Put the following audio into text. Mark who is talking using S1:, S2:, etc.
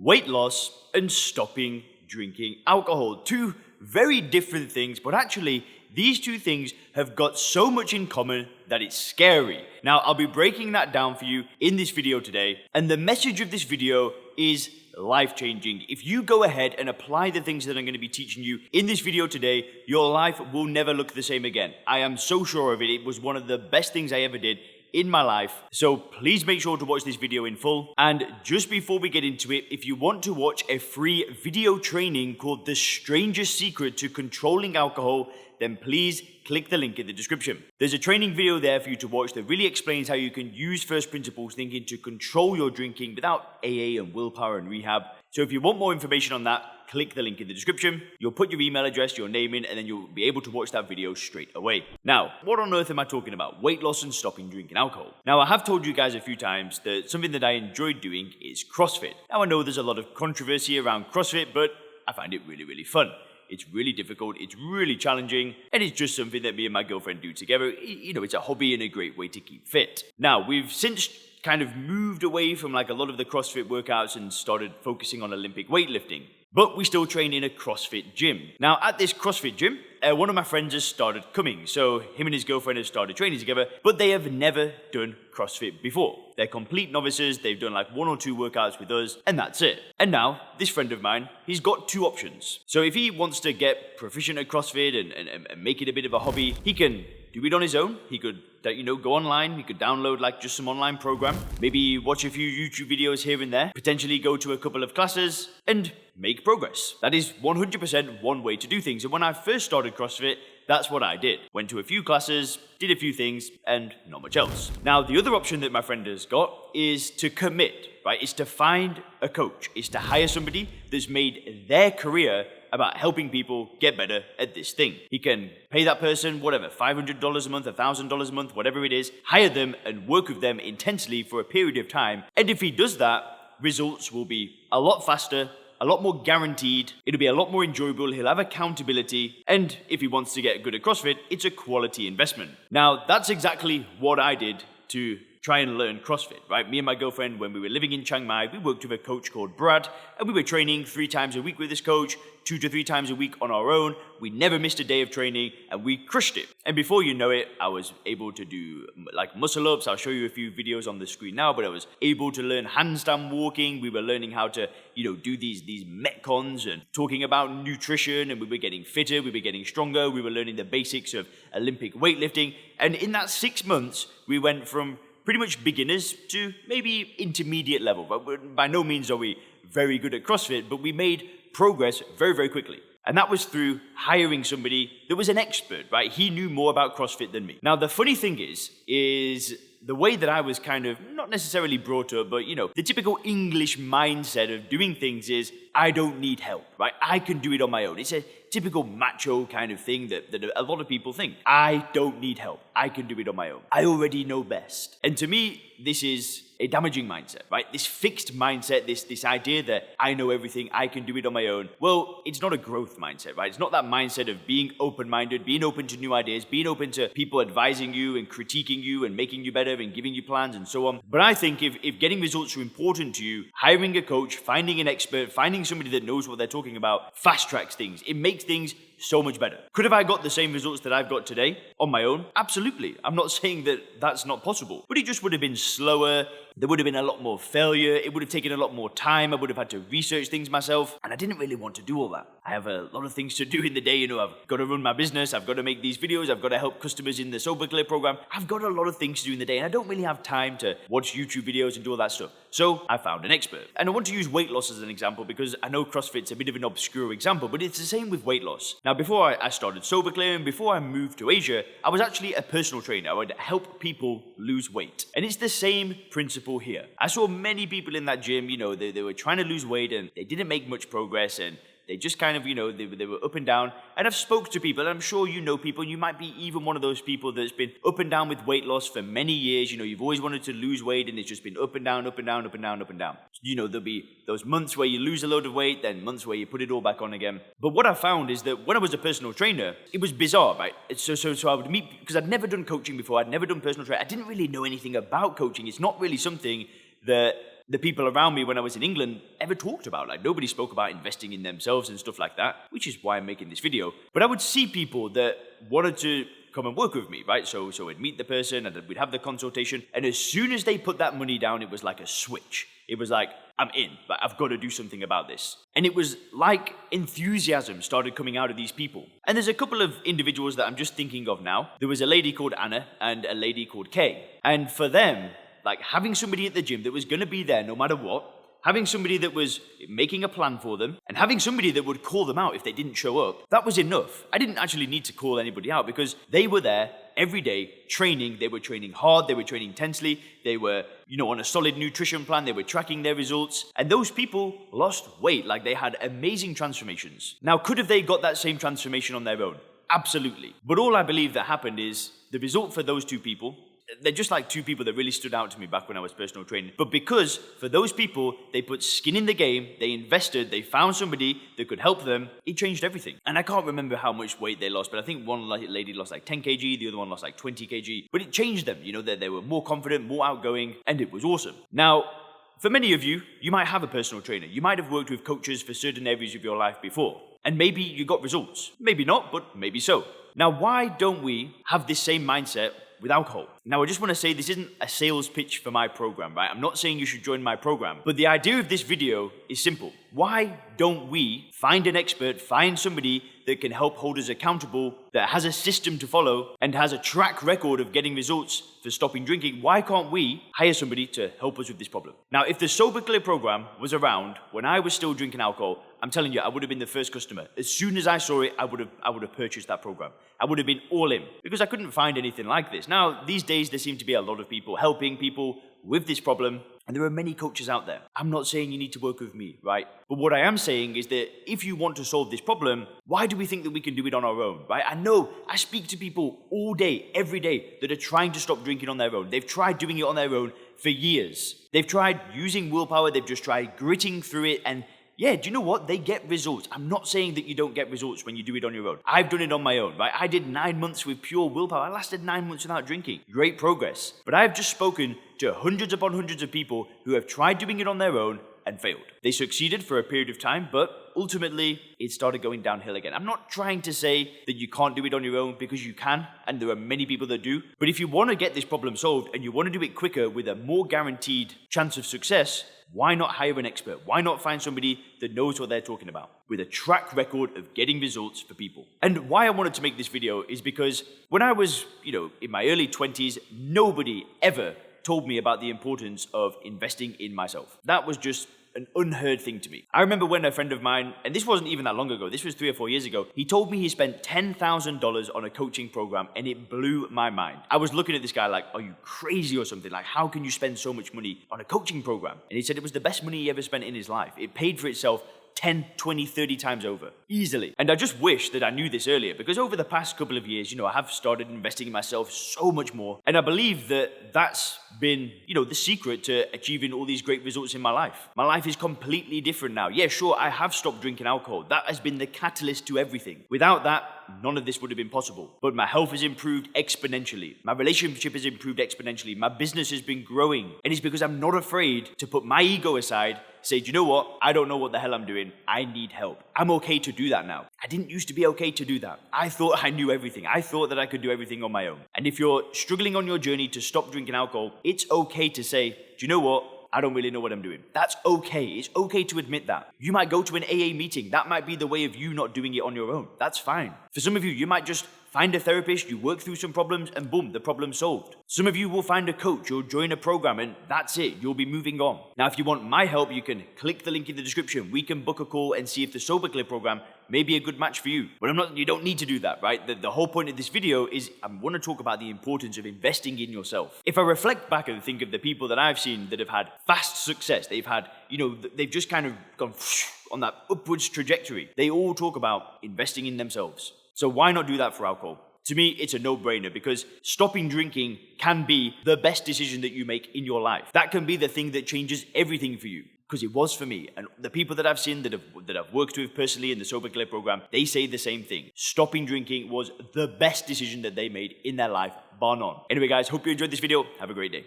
S1: weight loss and stopping drinking alcohol. Two very different things, but actually these two things have got so much in common that it's scary. Now, I'll be breaking that down for you in this video today, and the message of this video is life-changing. If you go ahead and apply the things that I'm going to be teaching you in this video today, your life will never look the same again. I am so sure of it. It was one of the best things I ever did in my life. So please make sure to watch this video in full. And just before we get into it, if you want to watch a free video training called The Strangest Secret to Controlling Alcohol, then please click the link in the description. There's a training video there for you to watch that really explains how you can use first principles thinking to control your drinking without AA and willpower and rehab. So if you want more information on that, click the link in the description. You'll put your email address, your name in, and then you'll be able to watch that video straight away. Now, what on earth am I talking about? Weight loss and stopping drinking alcohol. Now, I have told you guys a few times that something that I enjoyed doing is CrossFit. Now, I know there's a lot of controversy around CrossFit, but I find it really, really fun. It's really difficult, it's really challenging, and it's just something that me and my girlfriend do together. You know, it's a hobby and a great way to keep fit. Now, we've since kind of moved away from like a lot of the CrossFit workouts and started focusing on Olympic weightlifting. But we still train in a CrossFit gym. Now, at this CrossFit gym, one of my friends has started coming. So him and his girlfriend have started training together, but they have never done CrossFit before. They're complete novices. They've done like 1 or 2 workouts with us, and that's it. And now, this friend of mine, he's got 2 options. So if he wants to get proficient at CrossFit and make it a bit of a hobby, he can do it on his own. He could, go online. He could download like just some online program, maybe watch a few YouTube videos here and there, potentially go to a couple of classes and make progress. That is 100% one way to do things. And when I first started CrossFit, that's what I did. Went to a few classes, did a few things, and not much else. Now, the other option that my friend has got is to commit, right? It's to find a coach. It's to hire somebody that's made their career about helping people get better at this thing. He can pay that person, whatever, $500 a month, $1,000 a month, whatever it is, hire them and work with them intensely for a period of time. And if he does that, results will be a lot faster, a lot more guaranteed, it'll be a lot more enjoyable, he'll have accountability, and if he wants to get good at CrossFit, it's a quality investment. Now, that's exactly what I did to try and learn CrossFit, right? Me and my girlfriend, when we were living in Chiang Mai, we worked with a coach called Brad, and we were training 3 times a week with this coach, 2 to 3 times a week on our own. We never missed a day of training, and we crushed it. And before you know it, I was able to do like muscle ups. I'll show you a few videos on the screen now, but I was able to learn handstand walking. We were learning how to, do these metcons and talking about nutrition, and we were getting fitter, we were getting stronger. We were learning the basics of Olympic weightlifting. And in that 6 months, we went from pretty much beginners to maybe intermediate level. But by no means are we very good at CrossFit, but we made progress very, very quickly. And that was through hiring somebody that was an expert, right? He knew more about CrossFit than me. Now, the funny thing is the way that I was kind of not necessarily brought up, but the typical English mindset of doing things is, I don't need help, right? I can do it on my own. It's a typical macho kind of thing that a lot of people think. I don't need help. I can do it on my own. I already know best. And to me, this is a damaging mindset, right? This fixed mindset, this idea that I know everything, I can do it on my own. Well, it's not a growth mindset, right? It's not that mindset of being open-minded, being open to new ideas, being open to people advising you and critiquing you and making you better and giving you plans and so on. But I think if getting results are important to you, hiring a coach, finding an expert, finding somebody that knows what they're talking about, fast tracks things. It makes things so much better. Could have I got the same results that I've got today on my own? Absolutely. I'm not saying that that's not possible, but it just would have been slower. There would have been a lot more failure. It would have taken a lot more time. I would have had to research things myself, and I didn't really want to do all that. I have a lot of things to do in the day. I've got to run my business. I've got to make these videos. I've got to help customers in the Sober Clear program. I've got a lot of things to do in the day, and I don't really have time to watch YouTube videos and do all that stuff. So I found an expert. And I want to use weight loss as an example because I know CrossFit's a bit of an obscure example, but it's the same with weight loss. Now, before I started Sober Clear and before I moved to Asia, I was actually a personal trainer. I would help people lose weight. And it's the same principle here. I saw many people in that gym, they were trying to lose weight and they didn't make much progress, and they just kind of, they were up and down. And I've spoke to people, and I'm sure you know people, you might be even one of those people that's been up and down with weight loss for many years. You've always wanted to lose weight, and it's just been up and down, up and down, up and down, up and down. There'll be those months where you lose a load of weight, then months where you put it all back on again. But what I found is that when I was a personal trainer, it was bizarre, right? So I would meet, because I'd never done coaching before, I'd never done personal training, I didn't really know anything about coaching. It's not really something that the people around me when I was in England ever talked about. Like, nobody spoke about investing in themselves and stuff like that, which is why I'm making this video. But I would see people that wanted to come and work with me, right? So I'd meet the person and we'd have the consultation. And as soon as they put that money down, it was like a switch. It was like, I'm in, but I've got to do something about this. And it was like enthusiasm started coming out of these people. And there's a couple of individuals that I'm just thinking of now. There was a lady called Anna and a lady called Kay. And for them, like having somebody at the gym that was going to be there no matter what, having somebody that was making a plan for them, and having somebody that would call them out if they didn't show up, that was enough. I didn't actually need to call anybody out because they were there every day training. They were training hard, they were training intensely, they were, on a solid nutrition plan, they were tracking their results, and those people lost weight. Like, they had amazing transformations. Now, could have they got that same transformation on their own? Absolutely. But all I believe that happened is the result for those two people, they're just like two people that really stood out to me back when I was personal training. But because for those people, they put skin in the game, they invested, they found somebody that could help them, it changed everything. And I can't remember how much weight they lost, but I think one lady lost like 10 kg, the other one lost like 20 kg. But it changed them, they were more confident, more outgoing, and it was awesome. Now, for many of you, you might have a personal trainer. You might have worked with coaches for certain areas of your life before. And maybe you got results. Maybe not, but maybe so. Now, why don't we have this same mindset with alcohol? Now, I just want to say this isn't a sales pitch for my program, right? I'm not saying you should join my program, but the idea of this video is simple. Why don't we find an expert, find somebody that can help hold us accountable, that has a system to follow and has a track record of getting results for stopping drinking? Why can't we hire somebody to help us with this problem? Now, if the Sober Clear program was around when I was still drinking alcohol, I'm telling you, I would have been the first customer. As soon as I saw it, I would have purchased that program. I would have been all in because I couldn't find anything like this. Now, these days, there seem to be a lot of people helping people with this problem, and there are many coaches out there. I'm not saying you need to work with me, right? But what I am saying is that if you want to solve this problem, why do we think that we can do it on our own, right? I know I speak to people all day, every day, that are trying to stop drinking on their own. They've tried doing it on their own for years. They've tried using willpower, they've just tried gritting through it, and yeah, do you know what? They get results. I'm not saying that you don't get results when you do it on your own. I've done it on my own, right? I did 9 months with pure willpower. I lasted 9 months without drinking. Great progress. But I've just spoken to hundreds upon hundreds of people who have tried doing it on their own and failed. They succeeded for a period of time, but ultimately it started going downhill again. I'm not trying to say that you can't do it on your own, because you can, and there are many people that do. But if you want to get this problem solved and you want to do it quicker with a more guaranteed chance of success, why not hire an expert? Why not find somebody that knows what they're talking about with a track record of getting results for people? And why I wanted to make this video is because when I was, in my early 20s, nobody ever told me about the importance of investing in myself. That was just an unheard thing to me. I remember when a friend of mine, and this wasn't even that long ago, this was 3 or 4 years ago, he told me he spent $10,000 on a coaching program, and it blew my mind. I was looking at this guy like, are you crazy or something? Like, how can you spend so much money on a coaching program? And he said it was the best money he ever spent in his life. It paid for itself 10, 20, 30 times over, easily. And I just wish that I knew this earlier, because over the past couple of years, I have started investing in myself so much more. And I believe that that's been, the secret to achieving all these great results in my life. My life is completely different now. Yeah, sure, I have stopped drinking alcohol. That has been the catalyst to everything. Without that, none of this would have been possible. But my health has improved exponentially. My relationship has improved exponentially. My business has been growing. And it's because I'm not afraid to put my ego aside, say, do you know what? I don't know what the hell I'm doing. I need help. I'm okay to do that now. I didn't used to be okay to do that. I thought I knew everything. I thought that I could do everything on my own. And if you're struggling on your journey to stop drinking alcohol, it's okay to say, do you know what? I don't really know what I'm doing. That's okay. It's okay to admit that. You might go to an AA meeting. That might be the way of you not doing it on your own. That's fine. For some of you, you might just find a therapist, you work through some problems, and boom, the problem's solved. Some of you will find a coach or join a program, and that's it. You'll be moving on. Now, if you want my help, you can click the link in the description. We can book a call and see if the Sober Clear program may be a good match for you. But you don't need to do that, right? The whole point of this video is I want to talk about the importance of investing in yourself. If I reflect back and think of the people that I've seen that have had fast success, they've had, they've just kind of gone on that upwards trajectory. They all talk about investing in themselves. So why not do that for alcohol? To me, it's a no-brainer, because stopping drinking can be the best decision that you make in your life. That can be the thing that changes everything for you, because it was for me. And the people that I've seen that I've worked with personally in the Sober Clear program, they say the same thing. Stopping drinking was the best decision that they made in their life, bar none. Anyway, guys, hope you enjoyed this video. Have a great day.